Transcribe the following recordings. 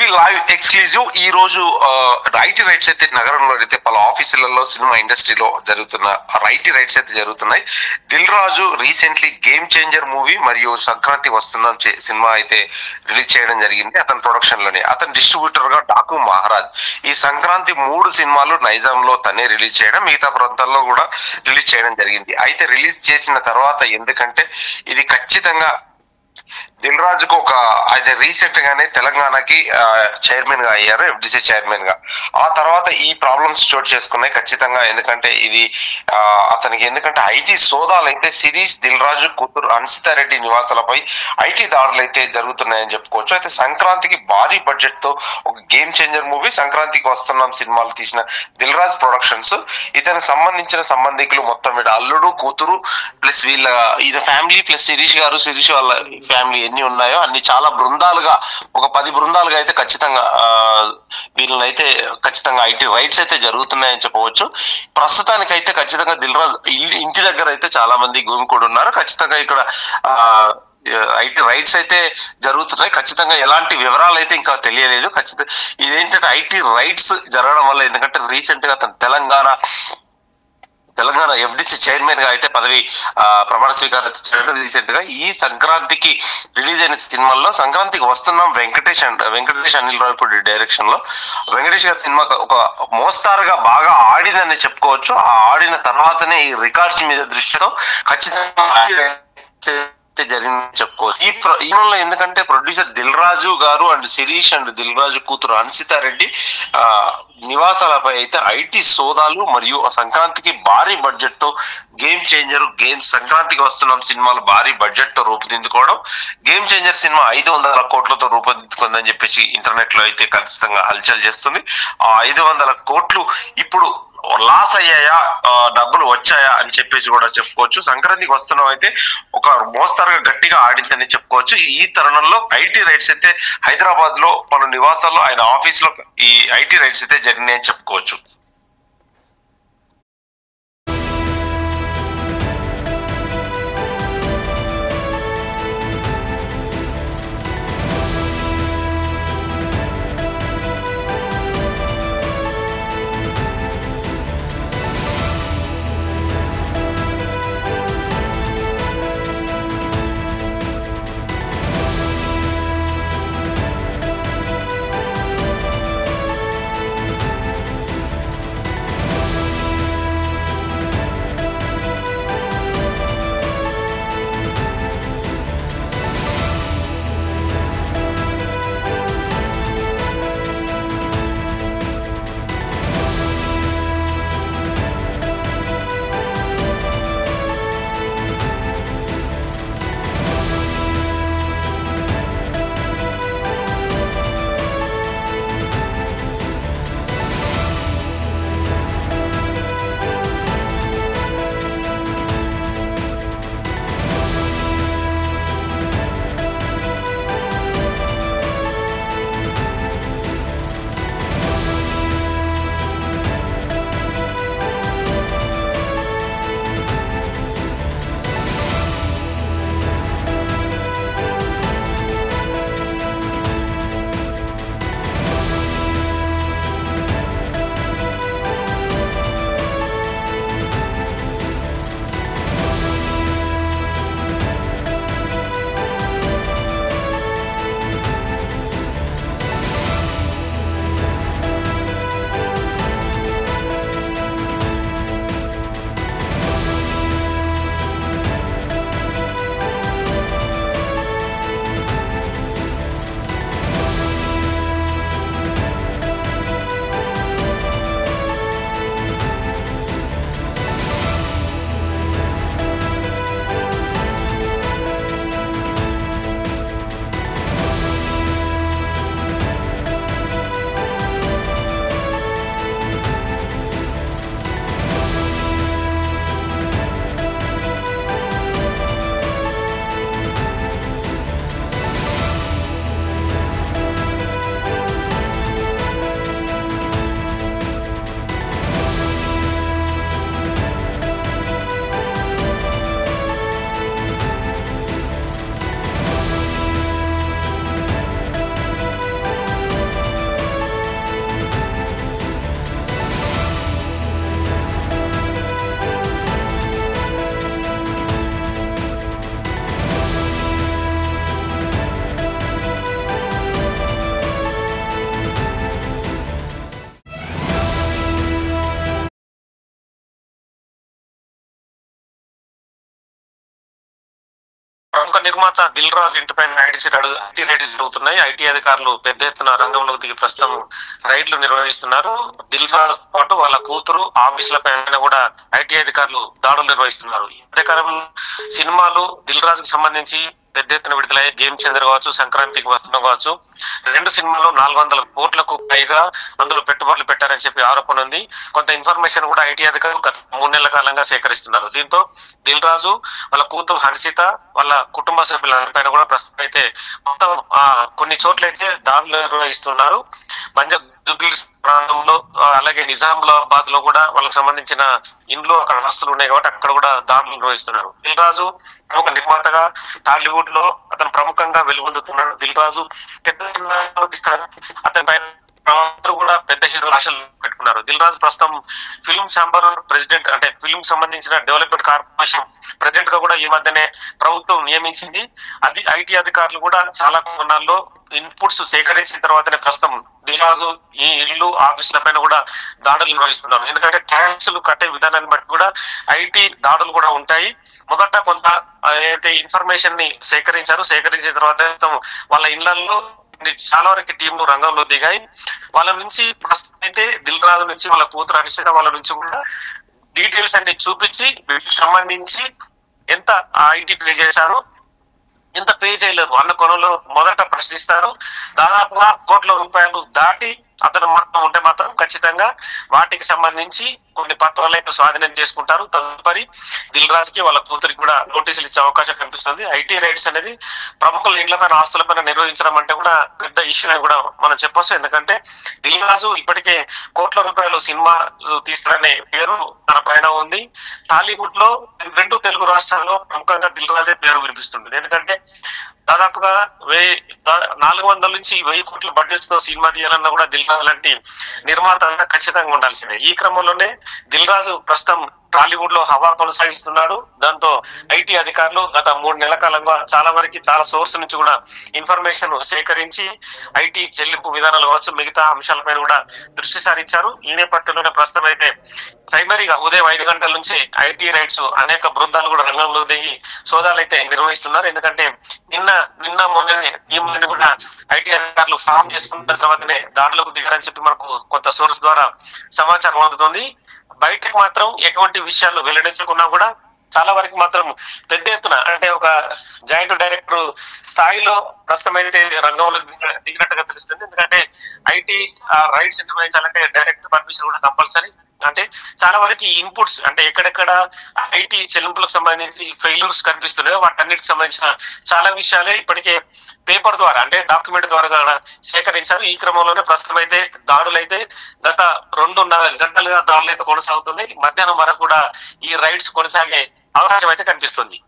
TV live exclusive ఈ రోజు IT raids అయితే నగరంలో అయితే పలు ఆఫీసులలో సినిమా ఇండస్ట్రీలో జరుగుతున్న ఐటీ రైట్స్ అయితే జరుగుతున్నాయి. Dil Raju recently game changer movie మరియు సంక్రాంతి వస్తున్నాం సినిమా అయితే రిలీజ్ చేయడం జరిగింది. అతని ప్రొడక్షన్ లోనే అతని డిస్ట్రిబ్యూటర్ గా డాకు మహారాజ్. ఈ సంక్రాంతి 3 సినిమాలు నైజాంలో తనే రిలీజ్ చేయడం, మిగతా ప్రాంతాల్లో కూడా రిలీజ్ చేయడం జరిగింది. అయితే రిలీజ్ చేసిన తర్వాత ఎందుకంటే ఇది ఖచ్చితంగా దిల్ రాజుకు ఒక ఆయన రీసెంట్ గానే తెలంగాణకి చైర్మన్ గా అయ్యారు, ఎఫ్డిసి చైర్మన్ గా. ఆ తర్వాత ఈ ప్రాబ్లమ్స్ చోటు చేసుకున్నాయి ఖచ్చితంగా. ఎందుకంటే ఇది అతనికి ఎందుకంటే ఐటీ సోదాలు అయితే సిరీస్ దిల్ రాజు కూతురు అన్సితారెడ్డి నివాసాలపై ఐటీ దాడులు అయితే జరుగుతున్నాయని చెప్పుకోవచ్చు. అయితే సంక్రాంతికి భారీ బడ్జెట్ తో ఒక గేమ్ చేంజర్ మూవీ, సంక్రాంతికి వస్తున్నాం సినిమాలు తీసిన దిల్ రాజు ప్రొడక్షన్స్. ఇతనికి సంబంధించిన సంబంధికులు మొత్తం వీళ్ళ అల్లుడు, కూతురు ప్లస్ వీళ్ళ ఈయన ఫ్యామిలీ ప్లస్ శిరీష్ గారు, శిరీష్ వాళ్ళ ఫ్యామిలీ ఎన్ని ఉన్నాయో అన్ని చాలా బృందాలుగా ఒక 10 బృందాలుగా అయితే ఖచ్చితంగా వీళ్ళనైతే ఖచ్చితంగా ఐటీ రైట్స్ అయితే జరుగుతున్నాయని చెప్పవచ్చు. ప్రస్తుతానికైతే ఖచ్చితంగా దిల్ రాజు ఇంటి దగ్గర అయితే చాలా మంది గుమికూడి ఉన్నారు. ఖచ్చితంగా ఇక్కడ ఐటీ రైట్స్ అయితే జరుగుతున్నాయి. ఖచ్చితంగా ఎలాంటి వివరాలు అయితే ఇంకా తెలియలేదు. ఖచ్చితంగా ఇదేంటంటే ఐటీ రైట్స్ జరగడం వల్ల ఎందుకంటే రీసెంట్ గా అతను తెలంగాణ ఎఫ్డిసి చైర్మన్ గా అయితే పదవి ప్రమాణ స్వీకారం చేయడం రీసెంట్ గా. ఈ సంక్రాంతికి రిలీజ్ అయిన సినిమాల్లో సంక్రాంతికి వస్తున్నాం వెంకటేష్ అనిల్ రావిపూడి డైరెక్షన్ లో వెంకటేష్ గారి సినిమా ఒక మోస్తారుగా బాగా ఆడిందని చెప్పుకోవచ్చు. ఆ ఆడిన తర్వాతనే ఈ రికార్డ్స్ మీద దృష్టితో ఖచ్చితంగా జరిగిందని చెప్పుకోవచ్చు. ఈ లో ఎందుకంటే ప్రొడ్యూసర్ దిల్ రాజు గారు అండ్ శిరీష్ అండ్ దిల్ రాజు కూతురు అన్సితారెడ్డి నివాసాలపై అయితే ఐటీ సోదాలు మరియు సంక్రాంతికి భారీ బడ్జెట్ తో గేమ్ సంక్రాంతికి వస్తున్నాం సినిమాలు భారీ బడ్జెట్ తో రూపుదిద్దుకోవడం. గేమ్ చేంజర్ సినిమా 500 కోట్లతో రూపుదిద్దుకుందని చెప్పేసి ఇంటర్నెట్ లో అయితే ఖచ్చితంగా హల్చల్ చేస్తుంది. ఆ 500 కోట్లు ఇప్పుడు లాస్ అయ్యాయా, డబ్బులు వచ్చాయా అని చెప్పేసి కూడా చెప్పుకోవచ్చు. సంక్రాంతికి వస్తున్నాం అయితే ఒక మోస్తరుగా గట్టిగా ఆడిందని చెప్పుకోవచ్చు. ఈ తరుణంలో ఐటీ రైట్స్ అయితే హైదరాబాద్ లో పలు నివాసాల్లో ఆయన ఆఫీస్ లో ఈ ఐటీ రైట్స్ అయితే జరిగినాయని చెప్పుకోవచ్చు. ప్రముఖ నిర్మాత దిల్ రాజు ఇంటిపైన ఐటీ రైడ్స్ జరుగుతున్నాయి. ఐటీ అధికారులు పెద్ద ఎత్తున రంగంలోకి దిగి ప్రస్తుతం రైడ్లు నిర్వహిస్తున్నారు. దిల్ రాజు పాటు వాళ్ళ కూతురు ఆఫీసుల పైన కూడా ఐటీ అధికారులు దాడులు నిర్వహిస్తున్నారు. ఈ మధ్యకాలంలో సినిమాలు దిల్ రాజుకు సంబంధించి పెద్ద ఎత్తున విడుదలయ్యే గేమ్ చేంజర్ కావచ్చు, సంక్రాంతికి వస్తున్న కావచ్చు, 2 సినిమాలు 400 కోట్లకు పైగా అందులో పెట్టుబడులు పెట్టారని చెప్పి ఆరోపణ ఉంది. కొంత ఇన్ఫర్మేషన్ కూడా ఐటీ అధికారులు గత 3 నెలల కాలంగా సేకరిస్తున్నారు. దీంతో దిల్ రాజు వాళ్ళ కూతురు హర్షిత వాళ్ళ కుటుంబ సభ్యులపైన కూడా ప్రస్తుతం అయితే మొత్తం కొన్ని చోట్ల అయితే దాడులు నిర్వహిస్తున్నారు. జూబ్లీహిల్స్ ప్రాంతంలో అలాగే నిజామాబాద్ లో కూడా వాళ్ళకి సంబంధించిన ఇండ్లు అక్కడ వస్తువులు ఉన్నాయి కాబట్టి అక్కడ కూడా దాడులు నిర్వహిస్తున్నారు. దిల్ రాజు ప్రముఖ నిర్మాతగా టాలీవుడ్ లో అతను ప్రముఖంగా వెలుగొందుతున్నాడు. దిల్ రాజు పెద్ద అతని పైన కూడా పెద్ద హీరో ఆశలు పెట్టుకున్నారు. దిల్ రాజు ప్రస్తుతం ఫిల్మ్ ఛాంబర్ ప్రెసిడెంట్, అంటే ఫిల్మ్ సంబంధించిన డెవలప్మెంట్ కార్పొరేషన్ ప్రెసిడెంట్ గా కూడా ఈ మధ్యనే ప్రభుత్వం నియమించింది. అది ఐటీ అధికారులు కూడా చాలా కొన్నాళ్ళలో ఇన్పుట్స్ సేకరించిన తర్వాతనే ప్రస్తుతం దిల్ రాజు ఈ ఇల్లు ఆఫీసుల పైన కూడా దాడులు నిర్వహిస్తున్నారు. ఎందుకంటే ట్యాక్సులు కట్టే విధానాన్ని బట్టి కూడా ఐటీ దాడులు కూడా ఉంటాయి. మొదట కొంత అయితే ఇన్ఫర్మేషన్ ని సేకరించిన తర్వాత వాళ్ళ ఇళ్లలో చాలా వరకు టీంలు రంగంలో దిగాయి. వాళ్ళ నుంచి ప్రస్తుతం అయితే దిల్ రాజు నుంచి వాళ్ళ కూతురు హర్షిత వాళ్ళ నుంచి కూడా డీటెయిల్స్ అన్ని చూపించి వీటికి సంబంధించి ఎంత ఐటీ పే చేశారు, ఎంత పే చేయలేరు అన్న కోణంలో మొదట ప్రశ్నిస్తారు. దాదాపుగా కోట్ల రూపాయలు దాటి అతను మాత్రం ఉంటే మాత్రం ఖచ్చితంగా వాటికి సంబంధించి కొన్ని పత్రాలు స్వాధీనం చేసుకుంటారు. తదుపరి దిల్ రాజుకి వాళ్ళ కూతురికి కూడా నోటీసులు ఇచ్చే అవకాశం కనిపిస్తుంది. ఐటీ రైడ్స్ అనేది ప్రముఖుల ఇండ్లపైన ఆస్తులపైన నిర్వహించడం అంటే కూడా పెద్ద ఇష్యూ అని కూడా మనం చెప్పొచ్చు. ఎందుకంటే దిల్ రాజు ఇప్పటికే కోట్ల రూపాయలు సినిమా తీస్తారనే పేరు తన పైన ఉంది. టాలీవుడ్ లో 2 తెలుగు రాష్ట్రాల్లో ప్రముఖంగా దిల్ రాజే పేరు వినిపిస్తుంది. ఎందుకంటే దాదాపుగా 400 నుంచి 1000 కోట్ల బడ్జెట్ తో సినిమా తీయాలన్నా కూడా దిల్ రాజు లాంటి నిర్మాత ఖచ్చితంగా ఉండాల్సిందే. ఈ క్రమంలోనే దిల్ రాజు ప్రస్తుతం టాలీవుడ్ లో హవా కొనసాగిస్తున్నాడు. దాంతో ఐటీ అధికారులు గత 3 నెలల కాలంగా చాలా సోర్స్ నుంచి కూడా ఇన్ఫర్మేషన్ సేకరించి ఐటీ చెల్లింపు విధానాలు కావచ్చు, మిగతా అంశాలపైన కూడా దృష్టి సారించారు. ఈ నేపథ్యంలోనే ప్రస్తుతం అయితే ప్రైమరీగా ఉదయం 5 గంటల నుంచి ఐటీ రైడ్స్ అనేక బృందాలు కూడా రంగంలో దిగి సోదాలు అయితే నిర్వహిస్తున్నారు. ఎందుకంటే నిన్న మొన్ననే టీంని కూడా ఐటీ అధికారులు ఫామ్ చేసుకున్న తర్వాతనే దాడులకు దిగారని చెప్పి మనకు కొంత సోర్స్ ద్వారా సమాచారం అందుతుంది. బయటకు మాత్రం ఎటువంటి విషయాలు వెల్లడించకున్నా కూడా చాలా వరకు మాత్రం పెద్ద ఎత్తున, అంటే ఒక జాయింట్ డైరెక్టర్ స్థాయిలో ప్రస్తుతం అయితే రంగంలో దిగినట్టుగా తెలుస్తుంది. ఎందుకంటే ఐటీ రైట్స్ నిర్వహించాలంటే డైరెక్టర్ పర్మిషన్ కూడా కంపల్సరీ. అంటే చాలా వరకు ఇన్పుట్స్, అంటే ఎక్కడెక్కడ ఐటీ చెల్లింపులకు సంబంధించి ఫెయిల్యూర్స్ కనిపిస్తున్నాయో వాటన్నిటికి సంబంధించిన చాలా విషయాలే ఇప్పటికే పేపర్ ద్వారా, అంటే డాక్యుమెంట్ ద్వారా సేకరించారు. ఈ క్రమంలోనే ప్రస్తుతం అయితే దాడులు అయితే గత 2.5 గంటలుగా దాడులు అయితే కొనసాగుతున్నాయి. మధ్యాహ్నం వరకు కూడా ఈ రైడ్స్ కొనసాగే అవకాశం అయితే కనిపిస్తుంది.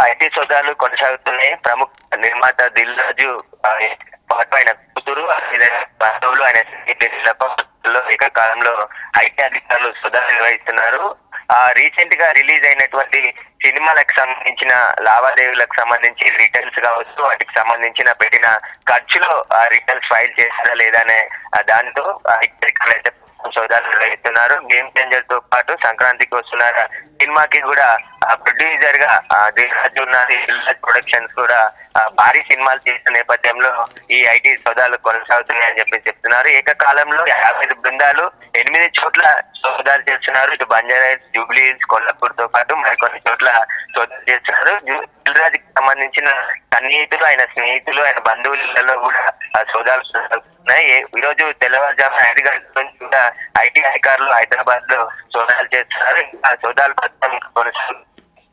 ఐటీ సోదాలు కొనసాగుతున్నాయి. ప్రముఖ నిర్మాత దిల్ రాజు పాటు ఆయన కూతురు బంధువులు ఆయన ఏకకాలంలో ఐటీ అధికారులు సోదాలు నిర్వహిస్తున్నారు. రీసెంట్ గా రిలీజ్ అయినటువంటి సినిమాలకు సంబంధించిన లావాదేవీలకు సంబంధించి రిటర్న్స్ కావచ్చు, వాటికి సంబంధించిన పెట్టిన ఖర్చులో రిటర్న్స్ ఫైల్ చేస్తారా లేదా అనే దాంతో సోదాలు నిర్వహిస్తున్నారు. గేమ్ చేంజర్ తో పాటు సంక్రాంతికి వస్తున్న సినిమాకి కూడా ప్రొడ్యూసర్ గా దిల్ రాజు ఉన్నారు. దిల్ రాజు ప్రొడక్షన్స్ కూడా భారీ సినిమాలు చేసిన నేపథ్యంలో ఈ ఐటీ సోదాలు కొనసాగుతున్నాయని చెప్తున్నారు. ఏకకాలంలో 50 బృందాలు 8 చోట్ల సోదాలు చేస్తున్నారు. ఇటు బంజారాహిల్స్, జూబ్లీహిల్స్, కొల్లాపూర్ తో పాటు మరికొన్ని చోట్ల సోదాలు చేస్తున్నారు. దిల్ రాజుకి సంబంధించిన సన్నిహితులు, ఆయన స్నేహితులు, ఆయన బంధువులలో కూడా సోదాలు ఉన్నాయి. ఈ రోజు తెల్లవారుజామున 5 గంటల నుంచి కూడా ఐటీ అధికారులు హైదరాబాద్ లో సోదాలు చేస్తున్నారు. ఆ సోదాలు కొనసాగుతున్నాయి.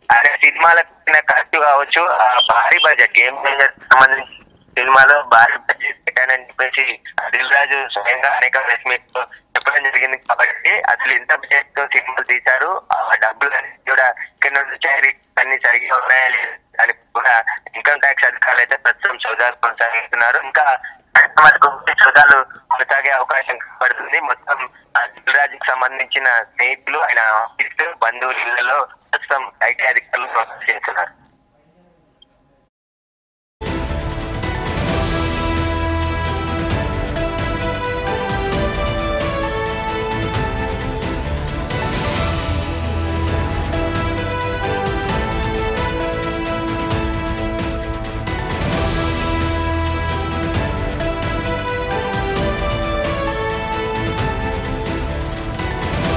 ఆయన సినిమాలకు ఖర్చు కావచ్చు, భారీ బడ్జెట్ గేమ్ చేంజర్ సంబంధించి సినిమాలో భారీ బడ్జెట్ పెట్టానని చెప్పేసి దిల్ రాజు స్వయంగా అనేక ప్రెస్ మీట్ లో చెప్పడం జరిగింది. కాబట్టి అసలు ఇంత బడ్జెట్ తో సినిమాలు తీశారు, ఆ డబ్బులు కూడా ఇక్కడ నుంచి వచ్చాయి, అన్ని సరిగ్గా ఉన్నాయా లేదు అని కూడా ఇన్కమ్ ట్యాక్స్ అధికారులు అయితే ప్రస్తుతం సోదాలు కొనసాగిస్తున్నారు. ఇంకా సోదాలు కొనసాగే అవకాశం పడుతుంది. మొత్తం దిల్ రాజుకి సంబంధించిన స్నేహితులు, ఆయన ఆఫీస్, బంధువుల ఇళ్లలో ప్రస్తుతం ఐటీ అధికారులు